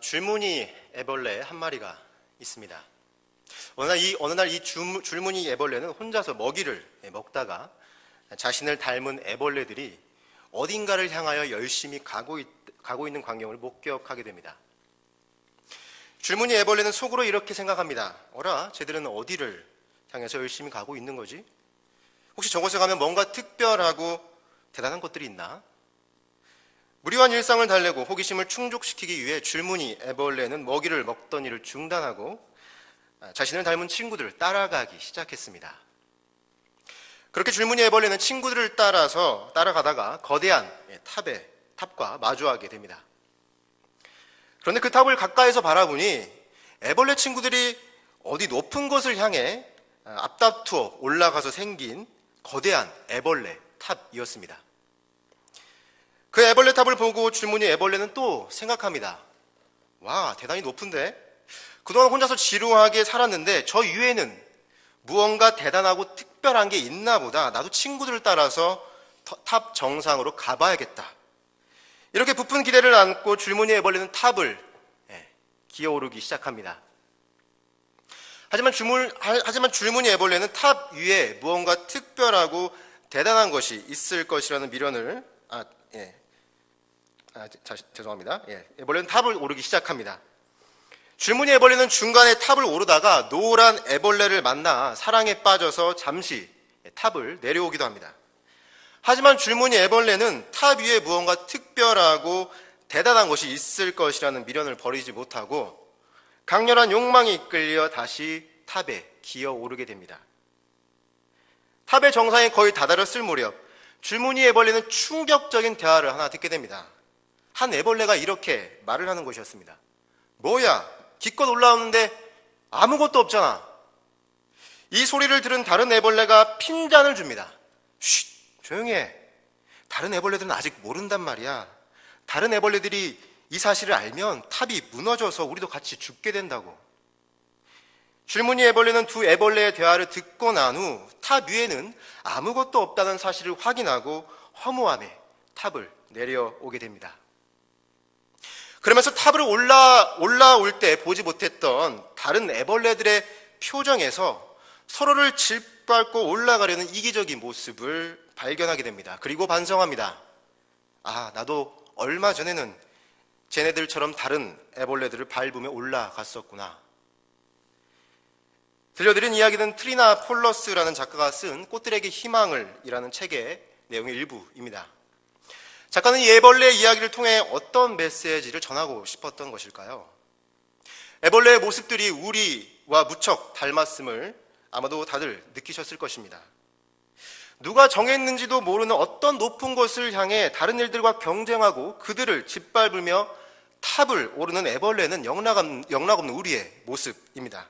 줄무늬 애벌레 한 마리가 있습니다. 어느 날 이 줄무늬 애벌레는 혼자서 먹이를 먹다가 자신을 닮은 애벌레들이 어딘가를 향하여 열심히 가고 있는 광경을 목격하게 됩니다. 줄무늬 애벌레는 속으로 이렇게 생각합니다. 어라, 쟤들은 어디를 향해서 열심히 가고 있는 거지? 혹시 저곳에 가면 뭔가 특별하고 대단한 것들이 있나? 무료한 일상을 달래고 호기심을 충족시키기 위해 줄무늬 애벌레는 먹이를 먹던 일을 중단하고 자신을 닮은 친구들을 따라가기 시작했습니다. 그렇게 줄무늬 애벌레는 친구들을 따라가다가 거대한 탑과 마주하게 됩니다. 그런데 그 탑을 가까이서 바라보니 애벌레 친구들이 어디 높은 곳을 향해 앞다투어 올라가서 생긴 거대한 애벌레 탑이었습니다. 그 애벌레 탑을 보고 줄무늬 애벌레는 또 생각합니다. 와, 대단히 높은데? 그동안 혼자서 지루하게 살았는데 저 위에는 무언가 대단하고 특별한 게 있나 보다. 나도 친구들을 따라서 탑 정상으로 가봐야겠다. 이렇게 부푼 기대를 안고 줄무늬 애벌레는 탑을 기어오르기 시작합니다. 하지만 줄무늬 애벌레는 탑 위에 무언가 특별하고 대단한 것이 있을 것이라는 미련을 죄송합니다. 애벌레는 탑을 오르기 시작합니다. 줄무늬 애벌레는 중간에 탑을 오르다가 노란 애벌레를 만나 사랑에 빠져서 잠시 탑을 내려오기도 합니다. 하지만 줄무늬 애벌레는 탑 위에 무언가 특별하고 대단한 것이 있을 것이라는 미련을 버리지 못하고 강렬한 욕망에 이끌려 다시 탑에 기어오르게 됩니다. 탑의 정상에 거의 다다랐을 무렵 줄무늬 애벌레는 충격적인 대화를 하나 듣게 됩니다. 한 애벌레가 이렇게 말을 하는 것이었습니다. 뭐야, 기껏 올라오는데 아무것도 없잖아. 이 소리를 들은 다른 애벌레가 핀잔을 줍니다. 쉿, 조용히 해. 다른 애벌레들은 아직 모른단 말이야. 다른 애벌레들이 이 사실을 알면 탑이 무너져서 우리도 같이 죽게 된다고. 줄무늬 애벌레는 두 애벌레의 대화를 듣고 난 후 탑 위에는 아무것도 없다는 사실을 확인하고 허무함에 탑을 내려오게 됩니다. 그러면서 탑을 올라올 때 보지 못했던 다른 애벌레들의 표정에서 서로를 짓밟고 올라가려는 이기적인 모습을 발견하게 됩니다. 그리고 반성합니다. 아, 나도 얼마 전에는 쟤네들처럼 다른 애벌레들을 밟으며 올라갔었구나. 들려드린 이야기는 트리나 폴러스라는 작가가 쓴 꽃들에게 희망을 이라는 책의 내용의 일부입니다. 작가는 이 애벌레의 이야기를 통해 어떤 메시지를 전하고 싶었던 것일까요? 애벌레의 모습들이 우리와 무척 닮았음을 아마도 다들 느끼셨을 것입니다. 누가 정했는지도 모르는 어떤 높은 곳을 향해 다른 일들과 경쟁하고 그들을 짓밟으며 탑을 오르는 애벌레는 영락없는 우리의 모습입니다.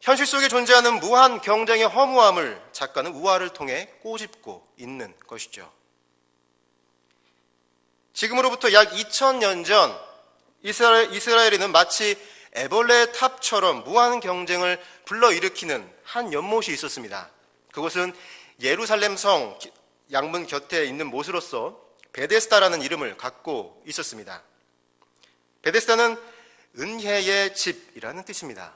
현실 속에 존재하는 무한 경쟁의 허무함을 작가는 우화를 통해 꼬집고 있는 것이죠. 지금으로부터 약 2000년 전 이스라엘에는 마치 애벌레 탑처럼 무한 경쟁을 불러일으키는 한 연못이 있었습니다. 그곳은 예루살렘 성 양문 곁에 있는 못으로서 베데스다라는 이름을 갖고 있었습니다. 베데스다는 은혜의 집이라는 뜻입니다.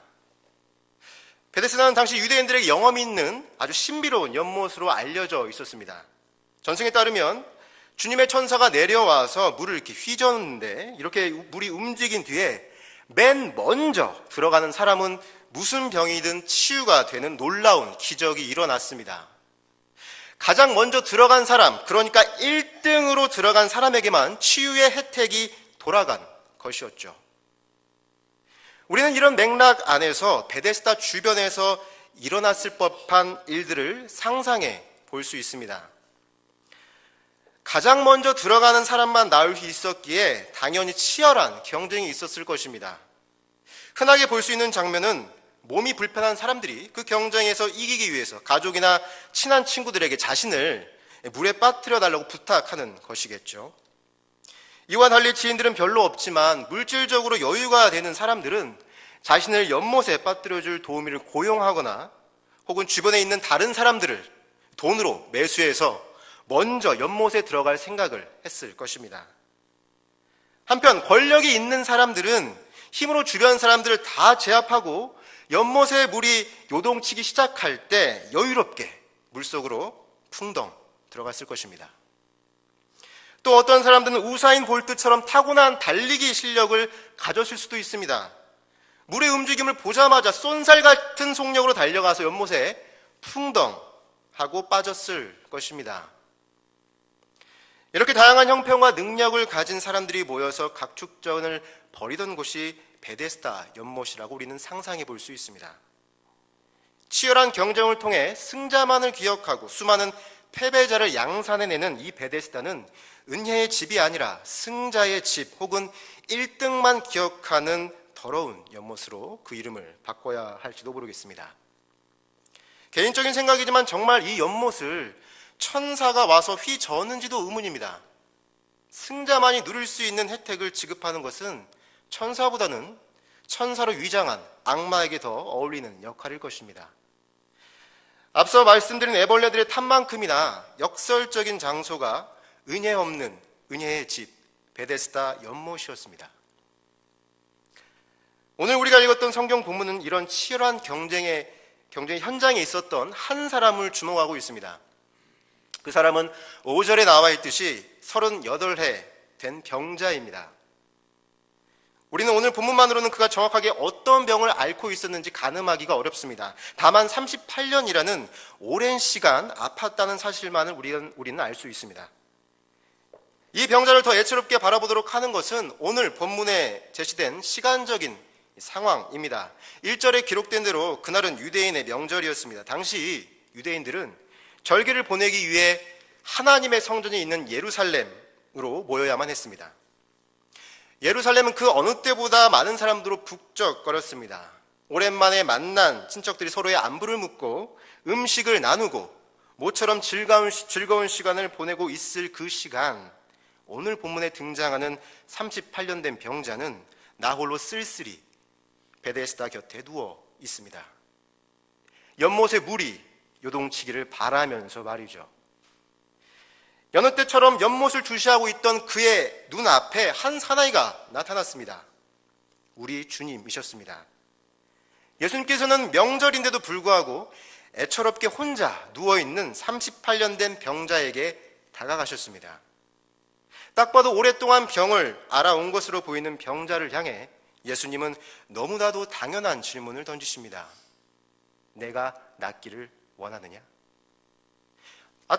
베데스다는 당시 유대인들에게 영험이 있는 아주 신비로운 연못으로 알려져 있었습니다. 전승에 따르면 주님의 천사가 내려와서 물을 이렇게 휘젓는데 이렇게 물이 움직인 뒤에 맨 먼저 들어가는 사람은 무슨 병이든 치유가 되는 놀라운 기적이 일어났습니다. 가장 먼저 들어간 사람, 그러니까 1등으로 들어간 사람에게만 치유의 혜택이 돌아간 것이었죠. 우리는 이런 맥락 안에서 베데스다 주변에서 일어났을 법한 일들을 상상해 볼 수 있습니다. 가장 먼저 들어가는 사람만 나을 수 있었기에 당연히 치열한 경쟁이 있었을 것입니다. 흔하게 볼 수 있는 장면은 몸이 불편한 사람들이 그 경쟁에서 이기기 위해서 가족이나 친한 친구들에게 자신을 물에 빠뜨려 달라고 부탁하는 것이겠죠. 이와 달리 지인들은 별로 없지만 물질적으로 여유가 되는 사람들은 자신을 연못에 빠뜨려줄 도우미를 고용하거나 혹은 주변에 있는 다른 사람들을 돈으로 매수해서 먼저 연못에 들어갈 생각을 했을 것입니다. 한편 권력이 있는 사람들은 힘으로 주변 사람들을 다 제압하고 연못의 물이 요동치기 시작할 때 여유롭게 물속으로 풍덩 들어갔을 것입니다. 또 어떤 사람들은 우사인 볼트처럼 타고난 달리기 실력을 가졌을 수도 있습니다. 물의 움직임을 보자마자 쏜살 같은 속력으로 달려가서 연못에 풍덩 하고 빠졌을 것입니다. 이렇게 다양한 형편과 능력을 가진 사람들이 모여서 각축전을 벌이던 곳이 베데스다 연못이라고 우리는 상상해 볼 수 있습니다. 치열한 경쟁을 통해 승자만을 기억하고 수많은 패배자를 양산해내는 이 베데스다는 은혜의 집이 아니라 승자의 집 혹은 1등만 기억하는 더러운 연못으로 그 이름을 바꿔야 할지도 모르겠습니다. 개인적인 생각이지만 정말 이 연못을 천사가 와서 휘저었는지도 의문입니다. 승자만이 누릴 수 있는 혜택을 지급하는 것은 천사보다는 천사로 위장한 악마에게 더 어울리는 역할일 것입니다. 앞서 말씀드린 애벌레들의 탐만큼이나 역설적인 장소가 은혜 없는 은혜의 집 베데스다 연못이었습니다. 오늘 우리가 읽었던 성경 본문은 이런 치열한 경쟁 현장에 있었던 한 사람을 주목하고 있습니다. 그 사람은 5절에 나와 있듯이 38해 된 병자입니다. 우리는 오늘 본문만으로는 그가 정확하게 어떤 병을 앓고 있었는지 가늠하기가 어렵습니다. 다만 38년이라는 오랜 시간 아팠다는 사실만을 우리는 알 수 있습니다. 이 병자를 더 애처롭게 바라보도록 하는 것은 오늘 본문에 제시된 시간적인 상황입니다. 1절에 기록된 대로 그날은 유대인의 명절이었습니다. 당시 유대인들은 절기를 보내기 위해 하나님의 성전이 있는 예루살렘으로 모여야만 했습니다. 예루살렘은 그 어느 때보다 많은 사람들로 북적거렸습니다. 오랜만에 만난 친척들이 서로의 안부를 묻고 음식을 나누고 모처럼 즐거운 시간을 보내고 있을 그 시간, 오늘 본문에 등장하는 38년 된 병자는 나홀로 쓸쓸히 베데스다 곁에 누워 있습니다. 연못의 물이 요동치기를 바라면서 말이죠. 여느 때처럼 연못을 주시하고 있던 그의 눈앞에 한 사나이가 나타났습니다. 우리 주님이셨습니다. 예수님께서는 명절인데도 불구하고 애처롭게 혼자 누워있는 38년 된 병자에게 다가가셨습니다. 딱 봐도 오랫동안 병을 앓아온 것으로 보이는 병자를 향해 예수님은 너무나도 당연한 질문을 던지십니다. 내가 낫기를 원하느냐?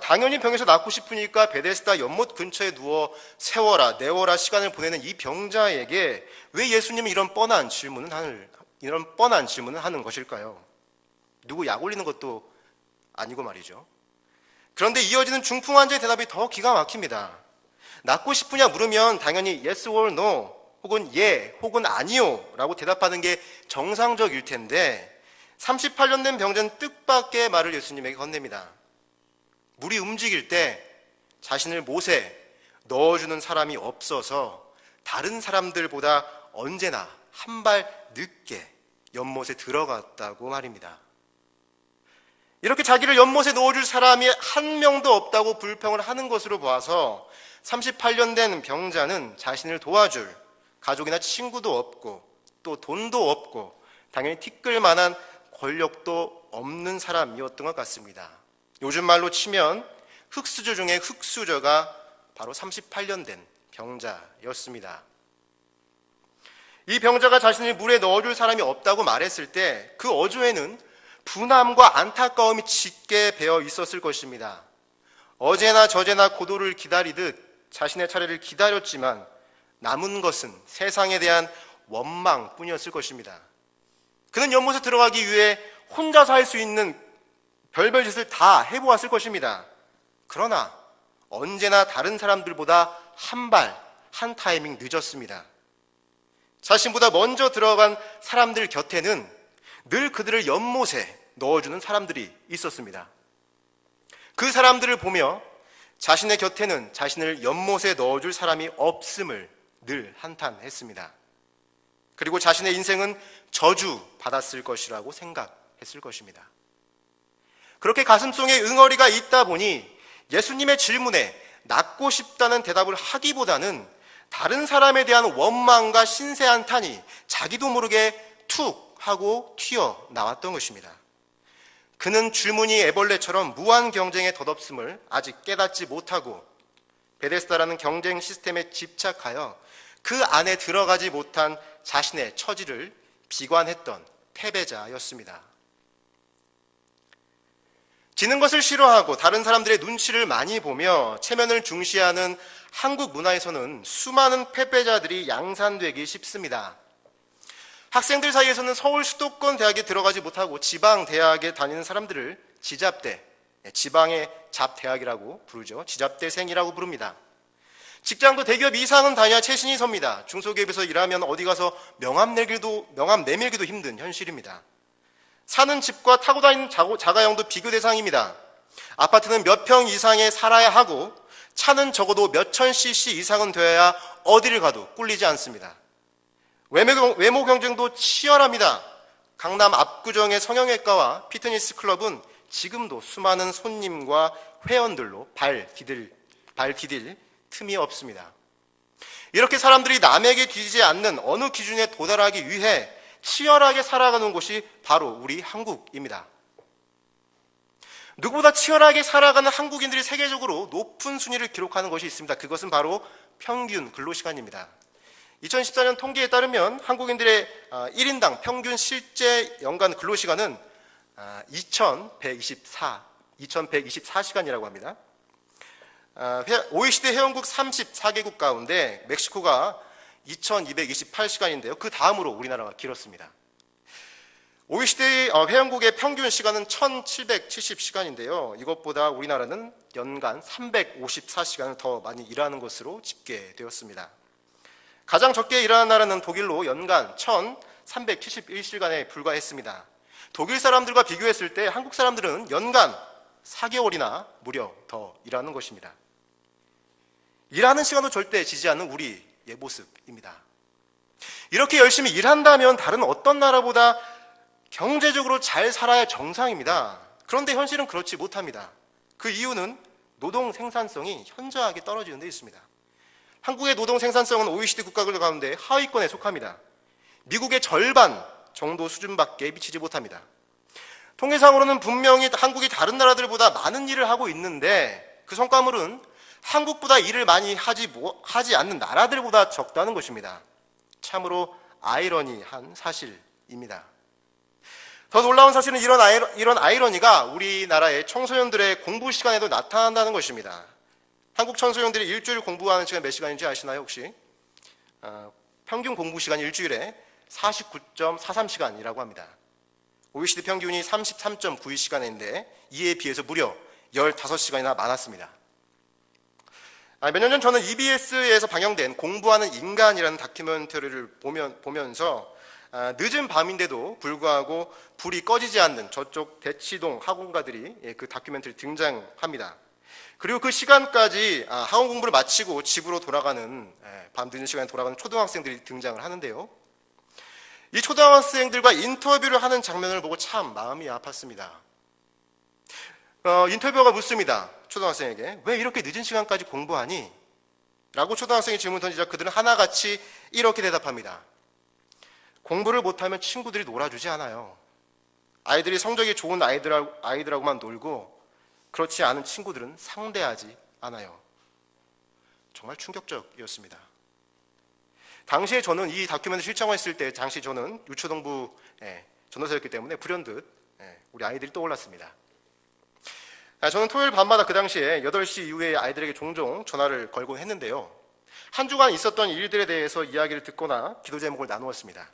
당연히 병에서 낫고 싶으니까 베데스다 연못 근처에 누워 세워라 내워라 시간을 보내는 이 병자에게 왜 예수님이 이런 뻔한 질문을 하는 것일까요? 누구 약 올리는 것도 아니고 말이죠. 그런데 이어지는 중풍 환자의 대답이 더 기가 막힙니다. 낫고 싶으냐 물으면 당연히 yes or no 혹은 예 혹은 아니요 라고 대답하는 게 정상적일 텐데 38년 된 병자는 뜻밖의 말을 예수님에게 건넵니다. 물이 움직일 때 자신을 못에 넣어주는 사람이 없어서 다른 사람들보다 언제나 한 발 늦게 연못에 들어갔다고 말입니다. 이렇게 자기를 연못에 넣어줄 사람이 한 명도 없다고 불평을 하는 것으로 보아서 38년 된 병자는 자신을 도와줄 가족이나 친구도 없고 또 돈도 없고 당연히 티끌 만한 권력도 없는 사람이었던 것 같습니다. 요즘 말로 치면 흙수저 중에 흙수저가 바로 38년 된 병자였습니다. 이 병자가 자신을 물에 넣어줄 사람이 없다고 말했을 때 그 어조에는 분함과 안타까움이 짙게 배어 있었을 것입니다. 어제나 저제나 고도를 기다리듯 자신의 차례를 기다렸지만 남은 것은 세상에 대한 원망뿐이었을 것입니다. 그는 연못에 들어가기 위해 혼자서 할 수 있는 별별 짓을 다 해보았을 것입니다. 그러나 언제나 다른 사람들보다 한 타이밍 늦었습니다. 자신보다 먼저 들어간 사람들 곁에는 늘 그들을 연못에 넣어주는 사람들이 있었습니다. 그 사람들을 보며 자신의 곁에는 자신을 연못에 넣어줄 사람이 없음을 늘 한탄했습니다. 그리고 자신의 인생은 저주받았을 것이라고 생각했을 것입니다. 그렇게 가슴속에 응어리가 있다 보니 예수님의 질문에 낫고 싶다는 대답을 하기보다는 다른 사람에 대한 원망과 신세 한탄이 자기도 모르게 툭 하고 튀어나왔던 것입니다. 그는 줄무늬 애벌레처럼 무한 경쟁의 덧없음을 아직 깨닫지 못하고 베데스다라는 경쟁 시스템에 집착하여 그 안에 들어가지 못한 자신의 처지를 비관했던 패배자였습니다. 지는 것을 싫어하고 다른 사람들의 눈치를 많이 보며 체면을 중시하는 한국 문화에서는 수많은 패배자들이 양산되기 쉽습니다. 학생들 사이에서는 서울 수도권 대학에 들어가지 못하고 지방 대학에 다니는 사람들을 지잡대, 지방의 잡대학이라고 부르죠. 지잡대생이라고 부릅니다. 직장도 대기업 이상은 다녀야 최신이 섭니다. 중소기업에서 일하면 어디 가서 명함 내밀기도 힘든 현실입니다. 사는 집과 타고 다니는 자가용도 비교 대상입니다. 아파트는 몇 평 이상에 살아야 하고 차는 적어도 몇천 cc 이상은 되어야 어디를 가도 꿀리지 않습니다. 외모 경쟁도 치열합니다. 강남 압구정의 성형외과와 피트니스 클럽은 지금도 수많은 손님과 회원들로 발 디딜 틈이 없습니다. 이렇게 사람들이 남에게 뒤지지 않는 어느 기준에 도달하기 위해 치열하게 살아가는 곳이 바로 우리 한국입니다. 누구보다 치열하게 살아가는 한국인들이 세계적으로 높은 순위를 기록하는 것이 있습니다. 그것은 바로 평균 근로시간입니다. 2014년 통계에 따르면 한국인들의 1인당 평균 실제 연간 근로시간은 2124시간이라고 합니다. OECD 회원국 34개국 가운데 멕시코가 2228시간인데요. 그 다음으로 우리나라가 길었습니다. OECD 회원국의 평균 시간은 1770시간인데요. 이것보다 우리나라는 연간 354시간을 더 많이 일하는 것으로 집계되었습니다. 가장 적게 일하는 나라는 독일로 연간 1371시간에 불과했습니다. 독일 사람들과 비교했을 때 한국 사람들은 연간 4개월이나 무려 더 일하는 것입니다. 일하는 시간도 절대 지지 않는 우리의 모습입니다. 이렇게 열심히 일한다면 다른 어떤 나라보다 경제적으로 잘 살아야 정상입니다. 그런데 현실은 그렇지 못합니다. 그 이유는 노동 생산성이 현저하게 떨어지는 데 있습니다. 한국의 노동 생산성은 OECD 국가들 가운데 하위권에 속합니다. 미국의 절반 정도 수준밖에 미치지 못합니다. 통계상으로는 분명히 한국이 다른 나라들보다 많은 일을 하고 있는데 그 성과물은 한국보다 일을 많이 하지 않는 나라들보다 적다는 것입니다. 참으로 아이러니한 사실입니다. 더 놀라운 사실은 이런 아이러니가 우리나라의 청소년들의 공부 시간에도 나타난다는 것입니다. 한국 청소년들이 일주일 공부하는 시간 몇 시간인지 아시나요 혹시? 평균 공부 시간이 일주일에 49.43시간이라고 합니다. OECD 평균이 33.92시간인데 이에 비해서 무려 15시간이나 많았습니다. 몇 년 전 저는 EBS에서 방영된 공부하는 인간이라는 다큐멘터리를 보면서 늦은 밤인데도 불구하고 불이 꺼지지 않는 저쪽 대치동 학원가들이 그 다큐멘터리 등장합니다. 그리고 그 시간까지 학원 공부를 마치고 집으로 돌아가는 밤 늦은 시간에 돌아가는 초등학생들이 등장을 하는데요. 이 초등학생들과 인터뷰를 하는 장면을 보고 참 마음이 아팠습니다. 인터뷰어가 묻습니다. 초등학생에게 왜 이렇게 늦은 시간까지 공부하니? 라고 초등학생이 질문 던지자 그들은 하나같이 이렇게 대답합니다. 공부를 못하면 친구들이 놀아주지 않아요. 아이들이 성적이 좋은 아이들하고만 놀고 그렇지 않은 친구들은 상대하지 않아요. 정말 충격적이었습니다. 당시에 저는 이 다큐멘터리 실청했을 때 당시 저는 유초등부 전도사였기 때문에 불현듯 우리 아이들이 떠올랐습니다. 저는 토요일 밤마다 그 당시에 8시 이후에 아이들에게 종종 전화를 걸곤 했는데요. 한 주간 있었던 일들에 대해서 이야기를 듣거나 기도 제목을 나누었습니다.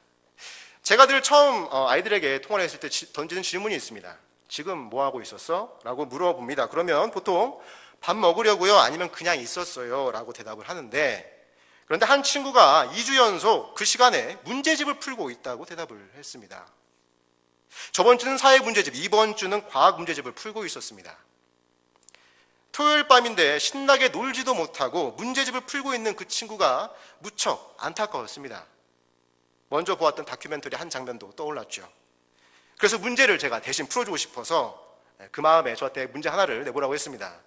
제가 늘 처음 아이들에게 통화를 했을 때 던지는 질문이 있습니다. 지금 뭐 하고 있었어? 라고 물어봅니다. 그러면 보통 밥 먹으려고요? 아니면 그냥 있었어요? 라고 대답을 하는데 그런데 한 친구가 2주 연속 그 시간에 문제집을 풀고 있다고 대답을 했습니다. 저번 주는 사회 문제집, 이번 주는 과학 문제집을 풀고 있었습니다. 토요일 밤인데 신나게 놀지도 못하고 문제집을 풀고 있는 그 친구가 무척 안타까웠습니다. 먼저 보았던 다큐멘터리 한 장면도 떠올랐죠. 그래서 문제를 제가 대신 풀어주고 싶어서 그 마음에 저한테 문제 하나를 내보라고 했습니다.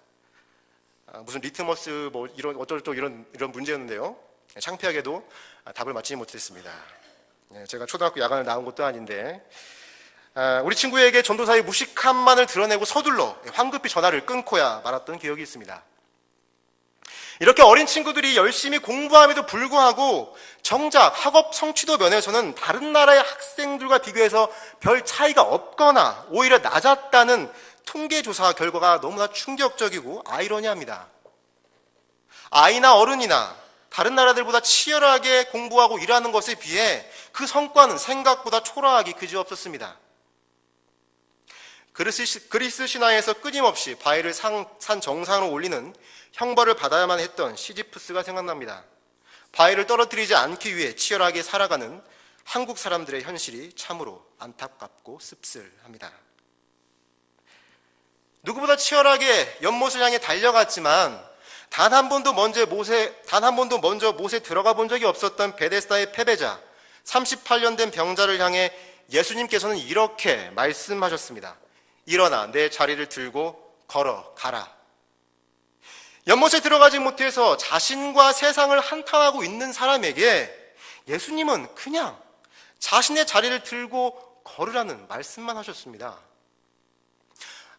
무슨 리트머스 이런 어쩌고저쩌고 이런 문제였는데요. 창피하게도 답을 맞히지 못했습니다. 제가 초등학교 야간을 나온 것도 아닌데 우리 친구에게 전도사의 무식함만을 드러내고 서둘러 황급히 전화를 끊고야 말았던 기억이 있습니다. 이렇게 어린 친구들이 열심히 공부함에도 불구하고 정작 학업 성취도 면에서는 다른 나라의 학생들과 비교해서 별 차이가 없거나 오히려 낮았다는 통계조사 결과가 너무나 충격적이고 아이러니합니다. 아이나 어른이나 다른 나라들보다 치열하게 공부하고 일하는 것에 비해 그 성과는 생각보다 초라하기 그지없었습니다. 그리스 신화에서 끊임없이 바위를 산 정상으로 올리는 형벌을 받아야만 했던 시지프스가 생각납니다. 바위를 떨어뜨리지 않기 위해 치열하게 살아가는 한국 사람들의 현실이 참으로 안타깝고 씁쓸합니다. 누구보다 치열하게 연못을 향해 달려갔지만 단 한 번도 먼저 못에 들어가 본 적이 없었던 베데스다의 패배자 38년 된 병자를 향해 예수님께서는 이렇게 말씀하셨습니다. 일어나 내 자리를 들고 걸어가라. 연못에 들어가지 못해서 자신과 세상을 한탄하고 있는 사람에게 예수님은 그냥 자신의 자리를 들고 걸으라는 말씀만 하셨습니다.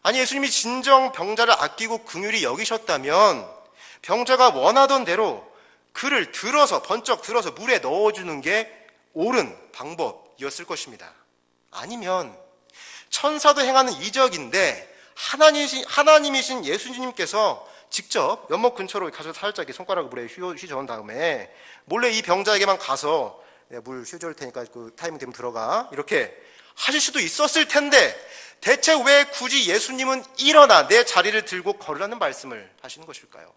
아니, 예수님이 진정 병자를 아끼고 긍휼히 여기셨다면 병자가 원하던 대로 그를 번쩍 들어서 물에 넣어주는 게 옳은 방법이었을 것입니다. 아니면 천사도 행하는 이적인데 하나님이신 예수님께서 직접 연못 근처로 가서 살짝 손가락을 물에 휘저은 다음에 몰래 이 병자에게만 가서 내가 물 휘저을 테니까 그 타이밍 되면 들어가 이렇게 하실 수도 있었을 텐데 대체 왜 굳이 예수님은 일어나 내 자리를 들고 걸으라는 말씀을 하시는 것일까요?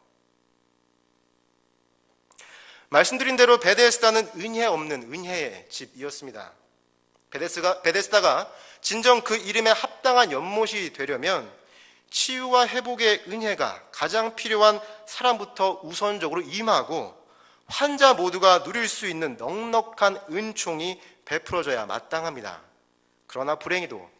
말씀드린 대로 베데스다는 은혜 없는 은혜의 집이었습니다. 베데스다가 진정 그 이름에 합당한 연못이 되려면 치유와 회복의 은혜가 가장 필요한 사람부터 우선적으로 임하고 환자 모두가 누릴 수 있는 넉넉한 은총이 베풀어져야 마땅합니다. 그러나 불행히도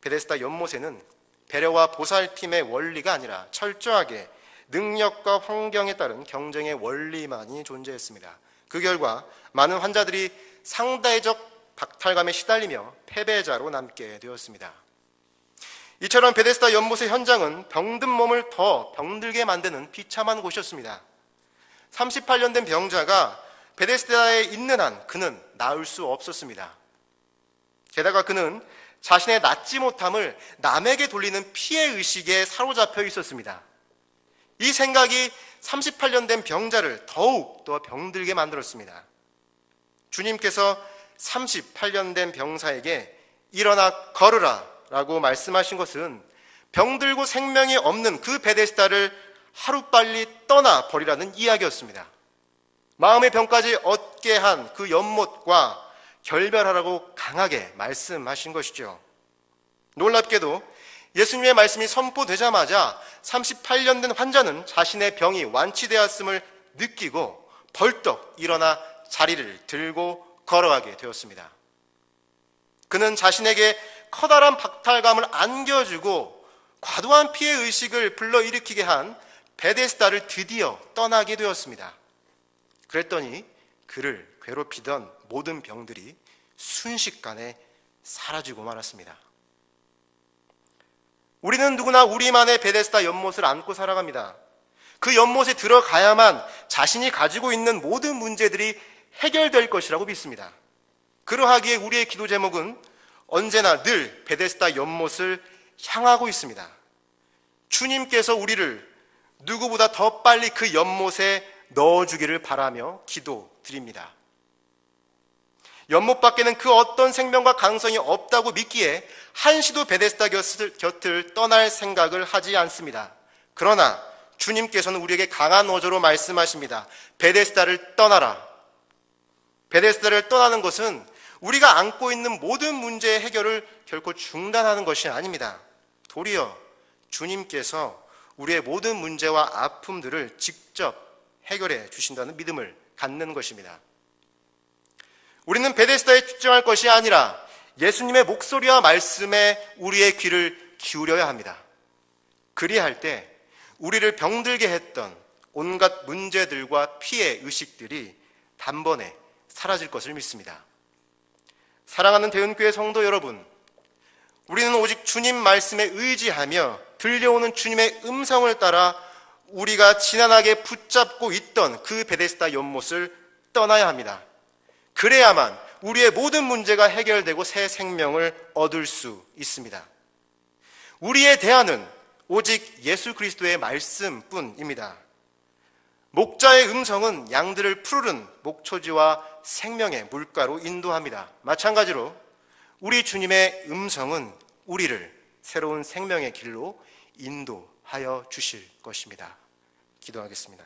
베데스다 연못에는 배려와 보살핌의 원리가 아니라 철저하게 능력과 환경에 따른 경쟁의 원리만이 존재했습니다. 그 결과 많은 환자들이 상대적 박탈감에 시달리며 패배자로 남게 되었습니다. 이처럼 베데스다 연못의 현장은 병든 몸을 더 병들게 만드는 비참한 곳이었습니다. 38년 된 병자가 베데스다에 있는 한 그는 나을 수 없었습니다. 게다가 그는 자신의 낫지 못함을 남에게 돌리는 피해의식에 사로잡혀 있었습니다. 이 생각이 38년 된 병자를 더욱 더 병들게 만들었습니다. 주님께서 38년 된 병사에게 일어나 걸으라 라고 말씀하신 것은 병들고 생명이 없는 그 베데스다를 하루빨리 떠나버리라는 이야기였습니다. 마음의 병까지 얻게 한 그 연못과 결별하라고 강하게 말씀하신 것이죠. 놀랍게도 예수님의 말씀이 선포되자마자 38년 된 환자는 자신의 병이 완치되었음을 느끼고 벌떡 일어나 자리를 들고 걸어가게 되었습니다. 그는 자신에게 커다란 박탈감을 안겨주고 과도한 피해의식을 불러일으키게 한 베데스다를 드디어 떠나게 되었습니다. 그랬더니 그를 괴롭히던 모든 병들이 순식간에 사라지고 말았습니다. 우리는 누구나 우리만의 베데스다 연못을 안고 살아갑니다. 그 연못에 들어가야만 자신이 가지고 있는 모든 문제들이 해결될 것이라고 믿습니다. 그러하기에 우리의 기도 제목은 언제나 늘 베데스다 연못을 향하고 있습니다. 주님께서 우리를 누구보다 더 빨리 그 연못에 넣어주기를 바라며 기도드립니다. 연못 밖에는 그 어떤 생명과 가능성이 없다고 믿기에 한시도 베데스다 곁을 떠날 생각을 하지 않습니다. 그러나 주님께서는 우리에게 강한 어조로 말씀하십니다. 베데스다를 떠나라. 베데스다를 떠나는 것은 우리가 안고 있는 모든 문제의 해결을 결코 중단하는 것이 아닙니다. 도리어 주님께서 우리의 모든 문제와 아픔들을 직접 해결해 주신다는 믿음을 갖는 것입니다. 우리는 베데스다에 집중할 것이 아니라 예수님의 목소리와 말씀에 우리의 귀를 기울여야 합니다. 그리할 때 우리를 병들게 했던 온갖 문제들과 피해 의식들이 단번에 사라질 것을 믿습니다. 사랑하는 대은교회 성도 여러분, 우리는 오직 주님 말씀에 의지하며 들려오는 주님의 음성을 따라 우리가 지난하게 붙잡고 있던 그 베데스다 연못을 떠나야 합니다. 그래야만 우리의 모든 문제가 해결되고 새 생명을 얻을 수 있습니다. 우리의 대안은 오직 예수 그리스도의 말씀뿐입니다. 목자의 음성은 양들을 푸르른 목초지와 생명의 물가로 인도합니다. 마찬가지로 우리 주님의 음성은 우리를 새로운 생명의 길로 인도하여 주실 것입니다. 기도하겠습니다.